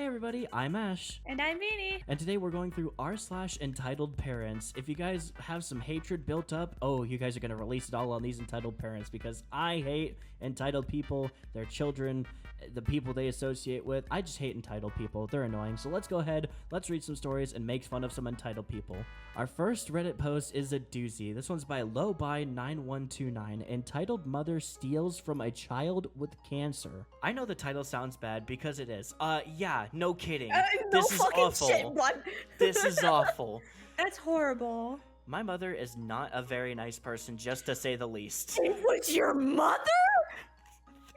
everybody, I'm Ash. And I'm Beanie. And today we're going through r/entitled parents. If you guys have some hatred built up, you guys are going to release it all on these entitled parents because I hate entitled people, their children, the people they associate with. I just hate entitled people. They're annoying. So let's go ahead, let's read some stories and make fun of some entitled people. Our first Reddit post is a doozy. This one's by lowby9129. Entitled mother steals from a child with cancer. I know the title sounds bad because it is. Yeah, no kidding. This is awful. Shit, bud. This is awful. That's horrible. My mother is not a very nice person, just to say the least. It was your mother?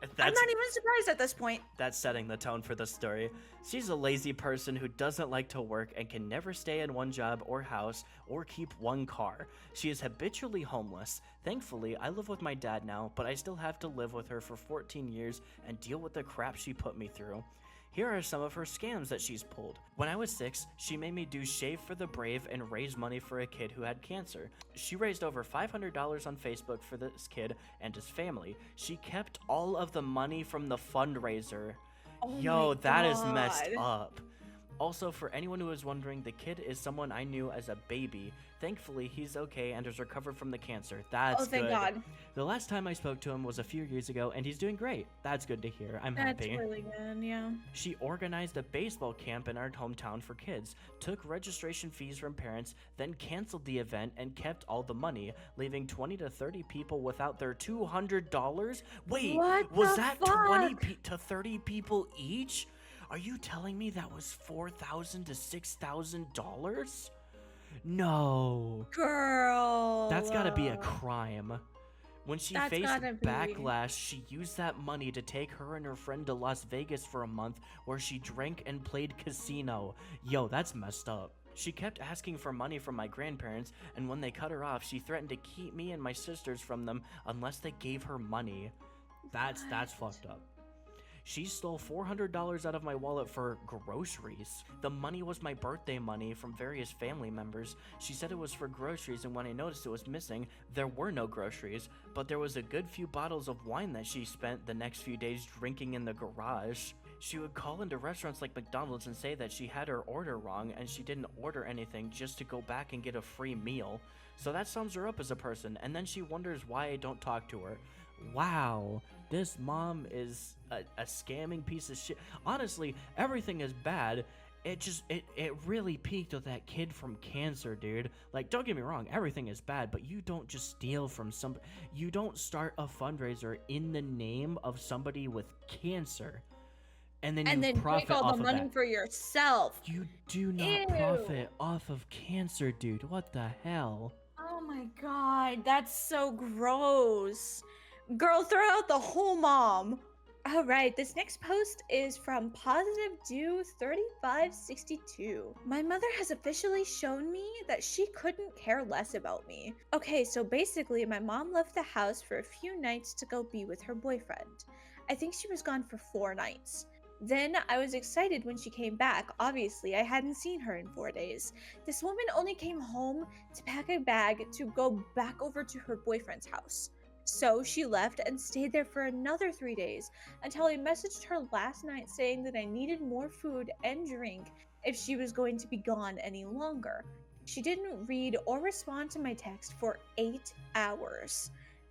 I'm not even surprised at this point. That's setting the tone for the story. She's a lazy person who doesn't like to work and can never stay in one job or house or keep one car. She is habitually homeless. Thankfully, I live with my dad now, but I still have to live with her for 14 years and deal with the crap she put me through. Here are some of her scams that she's pulled. When I was 6, she made me do Shave for the Brave and raise money for a kid who had cancer. She raised over $500 on Facebook for this kid and his family. She kept all of the money from the fundraiser. Yo, that is messed up. Also, for anyone who is wondering, the kid is someone I knew as a baby. Thankfully, he's okay and has recovered from the cancer. That's good. Oh, thank God. The last time I spoke to him was a few years ago, and he's doing great. That's good to hear. I'm happy. That's really good, yeah. She organized a baseball camp in our hometown for kids, took registration fees from parents, then canceled the event and kept all the money, leaving 20 to 30 people without their $200? Wait, was that 20 to 30 people each? Are you telling me that was $4,000 to $6,000? No. Girl. That's gotta be a crime. When she faced backlash, she used that money to take her and her friend to Las Vegas for a month where she drank and played casino. Yo, that's messed up. She kept asking for money from my grandparents, and when they cut her off, she threatened to keep me and my sisters from them unless they gave her money. That's fucked up. She stole $400 out of my wallet for groceries. The money was my birthday money from various family members. She said it was for groceries, and when I noticed it was missing, there were no groceries, but there was a good few bottles of wine that she spent the next few days drinking in the garage. She would call into restaurants like McDonald's and say that she had her order wrong and she didn't order anything just to go back and get a free meal. So that sums her up as a person, and then she wonders why I don't talk to her. Wow, this mom is a scamming piece of shit. Honestly, everything is bad. It really peaked with that kid from cancer, dude. Like, don't get me wrong, everything is bad, but you don't just steal from somebody. You don't start a fundraiser in the name of somebody with cancer. And then profit take all off the of money that. for yourself. You do not profit off of cancer, dude. What the hell? Oh my God, that's so gross. Girl, throw out the whole mom. All right, this next post is from PositiveDo3562. My mother has officially shown me that she couldn't care less about me. Okay, so basically my mom left the house for a few nights to go be with her boyfriend. I think she was gone for 4 nights. Then I was excited when she came back. Obviously, I hadn't seen her in 4 days. This woman only came home to pack a bag to go back over to her boyfriend's house. So she left and stayed there for another 3 days until I messaged her last night saying that I needed more food and drink if she was going to be gone any longer. She didn't read or respond to my text for 8 hours.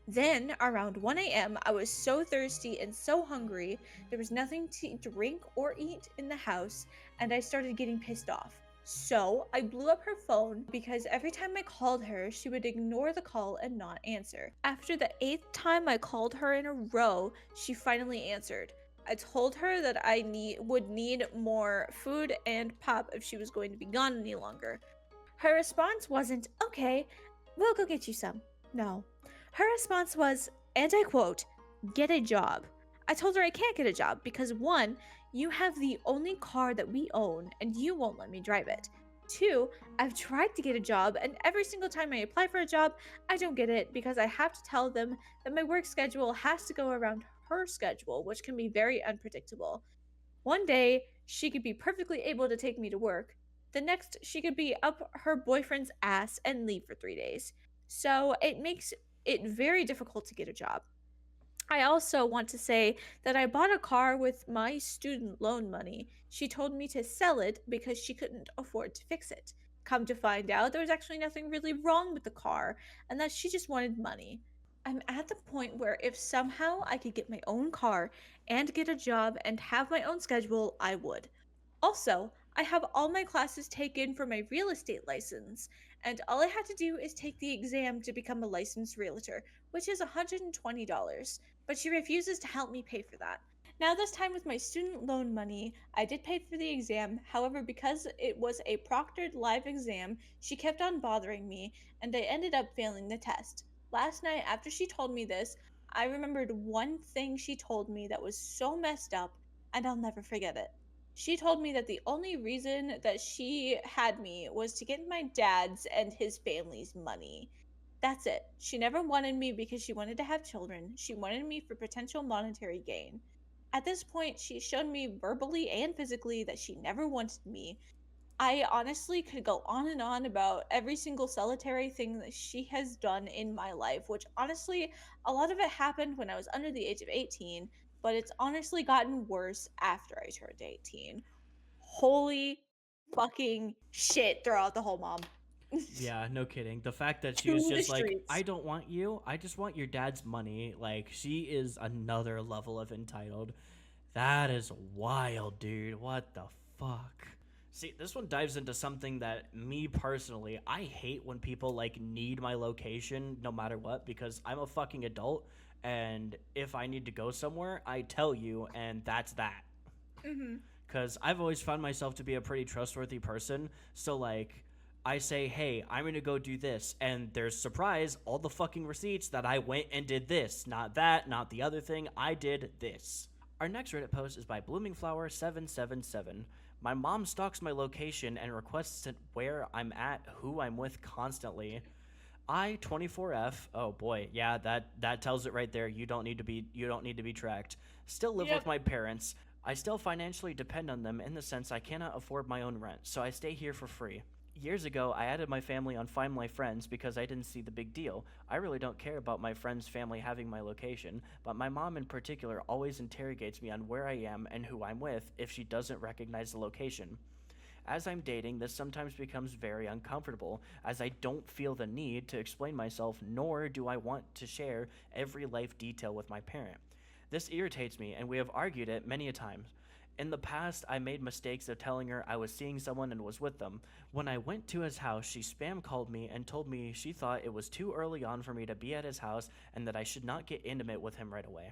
Then, around 1 a.m., I was so thirsty and so hungry, there was nothing to drink or eat in the house, and I started getting pissed off. So, I blew up her phone because every time I called her, she would ignore the call and not answer. After the 8th time I called her in a row, she finally answered. I told her that I would need more food and pop if she was going to be gone any longer. Her response wasn't, okay, we'll go get you some. No. Her response was, and I quote, get a job. I told her I can't get a job because 1, you have the only car that we own and you won't let me drive it. 2, I've tried to get a job and every single time I apply for a job, I don't get it because I have to tell them that my work schedule has to go around her schedule, which can be very unpredictable. One day, she could be perfectly able to take me to work. The next, she could be up her boyfriend's ass and leave for 3 days. So it makes it very difficult to get a job. I also want to say that I bought a car with my student loan money. She told me to sell it because she couldn't afford to fix it. Come to find out, there was actually nothing really wrong with the car, and that she just wanted money. I'm at the point where if somehow I could get my own car and get a job and have my own schedule, I would. Also, I have all my classes taken for my real estate license, and all I had to do is take the exam to become a licensed realtor, which is $120, but she refuses to help me pay for that. Now, this time with my student loan money, I did pay for the exam. However, because it was a proctored live exam, she kept on bothering me, and I ended up failing the test. Last night, after she told me this, I remembered one thing she told me that was so messed up, and I'll never forget it. She told me that the only reason that she had me was to get my dad's and his family's money. That's it. She never wanted me because she wanted to have children. She wanted me for potential monetary gain. At this point, she's shown me verbally and physically that she never wanted me. I honestly could go on and on about every single solitary thing that she has done in my life, which honestly, a lot of it happened when I was under the age of 18, but it's honestly gotten worse after I turned 18. Holy fucking shit throughout the whole mom. Yeah, no kidding. The fact that she was To the just like, I streets. don't want you, I just want your dad's money. Like, she is another level of entitled. That is wild, dude. What the fuck? See, this one dives into something that me personally, I hate when people like need my location no matter what because I'm a fucking adult and if I need to go somewhere, I tell you and that's that. Mhm. Cuz I've always found myself to be a pretty trustworthy person, so like I say, "Hey, I'm going to go do this." And there's surprise, all the fucking receipts that I went and did this, not that, not the other thing. I did this. Our next Reddit post is by Bloomingflower777. My mom stalks my location and requests where I'm at, who I'm with constantly. I 24F. Oh boy, yeah, that tells it right there. You don't need to be tracked. Still live with Yep. my parents. I still financially depend on them in the sense I cannot afford my own rent, so I stay here for free. Years ago, I added my family on Find My Friends because I didn't see the big deal. I really don't care about my friend's family having my location, but my mom in particular always interrogates me on where I am and who I'm with if she doesn't recognize the location. As I'm dating, this sometimes becomes very uncomfortable, as I don't feel the need to explain myself, nor do I want to share every life detail with my parent. This irritates me, and we have argued it many a time. In the past, I made mistakes of telling her I was seeing someone and was with them. When I went to his house, she spam called me and told me she thought it was too early on for me to be at his house and that I should not get intimate with him right away.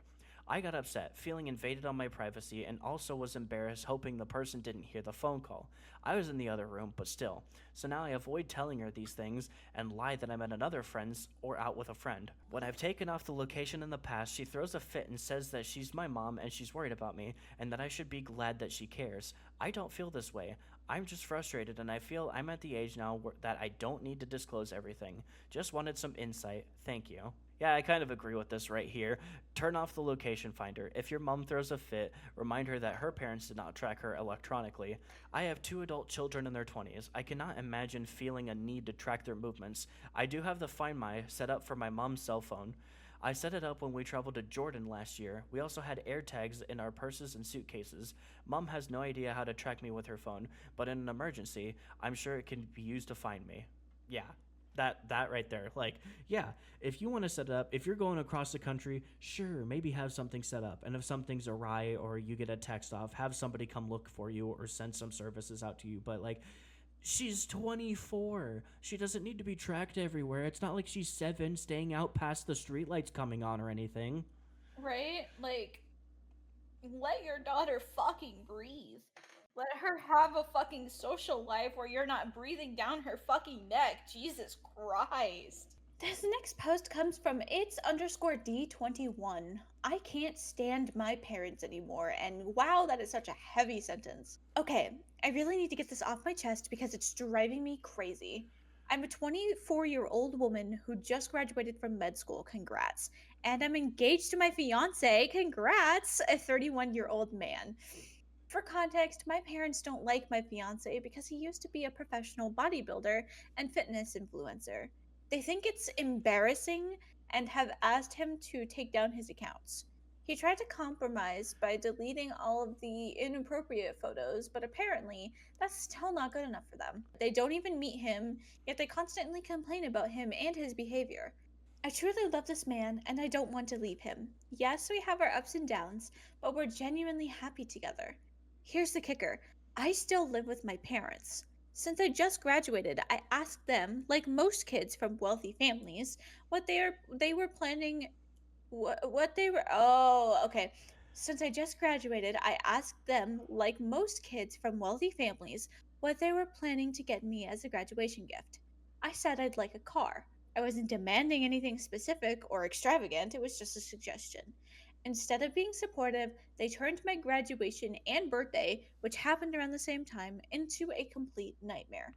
I got upset, feeling invaded on my privacy, and also was embarrassed, hoping the person didn't hear the phone call. I was in the other room, but still. So now I avoid telling her these things and lie that I'm at another friend's or out with a friend. When I've taken off the location in the past, she throws a fit and says that she's my mom and she's worried about me, and that I should be glad that she cares. I don't feel this way. I'm just frustrated, and I feel I'm at the age now that I don't need to disclose everything. Just wanted some insight. Thank you. Yeah, I kind of agree with this right here. Turn off the location finder. If your mom throws a fit, remind her that her parents did not track her electronically. I have two adult children in their 20s. I cannot imagine feeling a need to track their movements. I do have the Find My set up for my mom's cell phone. I set it up when we traveled to Jordan last year. We also had air tags in our purses and suitcases. Mom has no idea how to track me with her phone, but in an emergency, I'm sure it can be used to find me. Yeah, that right there. Like, yeah, if you want to set it up, if you're going across the country, sure, maybe have something set up. And if something's awry or you get a text off, have somebody come look for you or send some services out to you. But like, she's 24. She doesn't need to be tracked everywhere. It's not like she's 7 staying out past the streetlights coming on or anything. Right? Like, let your daughter fucking breathe. Let her have a fucking social life where you're not breathing down her fucking neck. Jesus Christ. This next post comes from it's underscore D21. I can't stand my parents anymore, and wow, that is such a heavy sentence. Okay, I really need to get this off my chest because it's driving me crazy. I'm a 24-year-old woman who just graduated from med school, congrats. And I'm engaged to my fiance, congrats, a 31-year-old man. For context, my parents don't like my fiance because he used to be a professional bodybuilder and fitness influencer. They think it's embarrassing and have asked him to take down his accounts. He tried to compromise by deleting all of the inappropriate photos, but apparently that's still not good enough for them. They don't even meet him, yet they constantly complain about him and his behavior. I truly love this man, and I don't want to leave him. Yes, we have our ups and downs, but we're genuinely happy together. Here's the kicker: I still live with my parents. Since I just graduated, I asked them, like most kids from wealthy families, they were planning what they were oh, okay. Since I just graduated, I asked them, like most kids from wealthy families, what they were planning to get me as a graduation gift. I said I'd like a car. I wasn't demanding anything specific or extravagant, it was just a suggestion. Instead of being supportive, they turned my graduation and birthday, which happened around the same time, into a complete nightmare.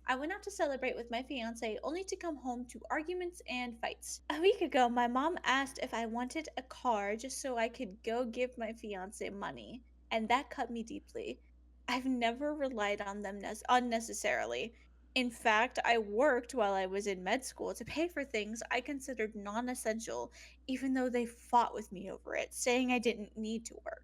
I went out to celebrate with my fiance only to come home to arguments and fights. A week ago, my mom asked if I wanted a car just so I could go give my fiance money, and that cut me deeply. I've never relied on them unnecessarily. In fact, I worked while I was in med school to pay for things I considered non essential, even though they fought with me over it, saying I didn't need to work.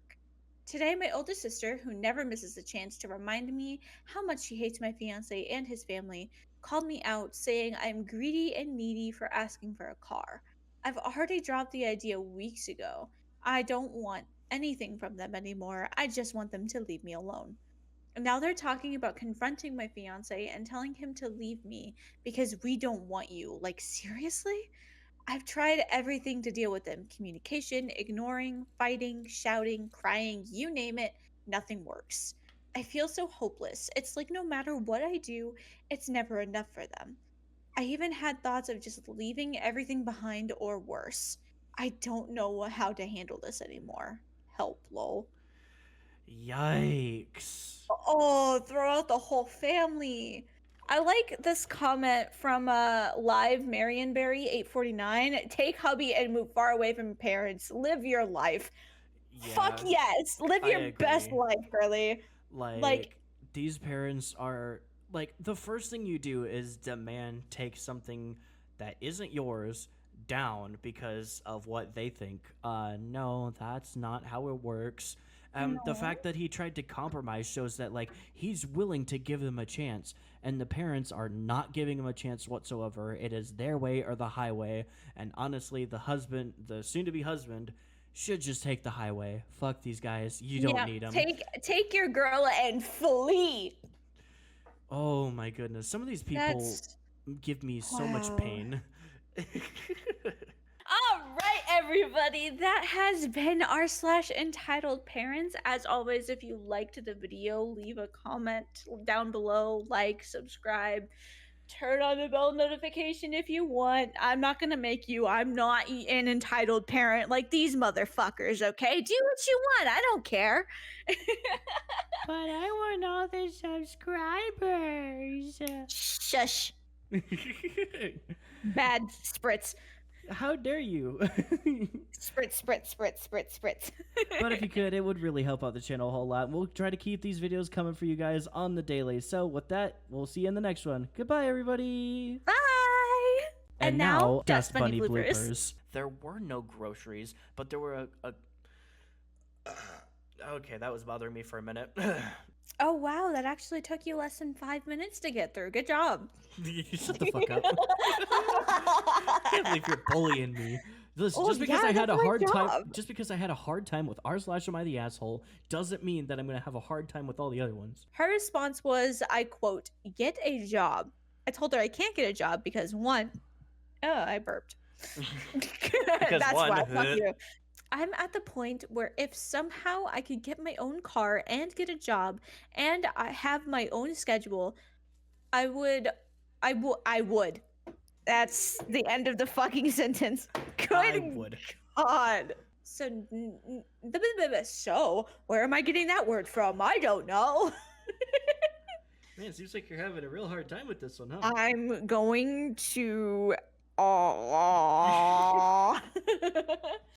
Today, my oldest sister, who never misses a chance to remind me how much she hates my fiance and his family, called me out, saying I'm greedy and needy for asking for a car. I've already dropped the idea weeks ago. I don't want anything from them anymore. I just want them to leave me alone. And now they're talking about confronting my fiance and telling him to leave me because we don't want you. Like, seriously? I've tried everything to deal with them: communication, ignoring, fighting, shouting, crying, you name it, nothing works. I feel so hopeless. It's like no matter what I do, it's never enough for them. I even had thoughts of just leaving everything behind or worse. I don't know how to handle this anymore. Help, lol. Yikes. Oh, throw out the whole family. I like this comment from live Marionberry 849. Take hubby and move far away from your parents. Live your life. Fuck Yeah, yes. Live I your best agree. life, girly. Like, Like, these parents are like, the first thing you do is demand take something that isn't yours down because of what they think. No, that's not how it works. The no. fact that he tried to compromise shows that, like, he's willing to give them a chance, and the parents are not giving him a chance whatsoever. It is their way or the highway, and honestly, the soon-to-be husband, should just take the highway. Fuck these guys. You don't Yeah, need them. take your girl and flee. Oh my goodness. Some of these people That's give me so much wow. pain. All right, everybody, that has been our slash entitled parents. As always, if you liked the video, leave a comment down below, like, subscribe, turn on the bell notification if you want. I'm not gonna make you. I'm not an entitled parent like these motherfuckers, okay? Do what you want. I don't care. But I want all the subscribers. Shush. Bad spritz. How dare you? Spritz, spritz, spritz, spritz, spritz. But if you could, it would really help out the channel a whole lot. We'll try to keep these videos coming for you guys on the daily. So with that, we'll see you in the next one. Goodbye, everybody. Bye. And now, Dust Bunny bloopers. There were no groceries, but there were a okay, that was bothering me for a minute. Oh wow, that actually took you less than 5 minutes to get through. Good job. Shut the fuck up. I can't believe you're bullying me. Just because yeah, I had a that's my hard time, job. just because I had a hard time with r/am I the asshole, doesn't mean that I'm gonna have a hard time with all the other ones. Her response was, I quote, "Get a job." I told her I can't get a job because one, oh, I burped. Because That's one, why. Fuck you. I'm at the point where if somehow I could get my own car and get a job and I have my own schedule, I would. I would. That's the end of the fucking sentence. Good I would. God. So, so where am I getting that word from? I don't know. Man, it seems like you're having a real hard time with this one, huh? I'm going to.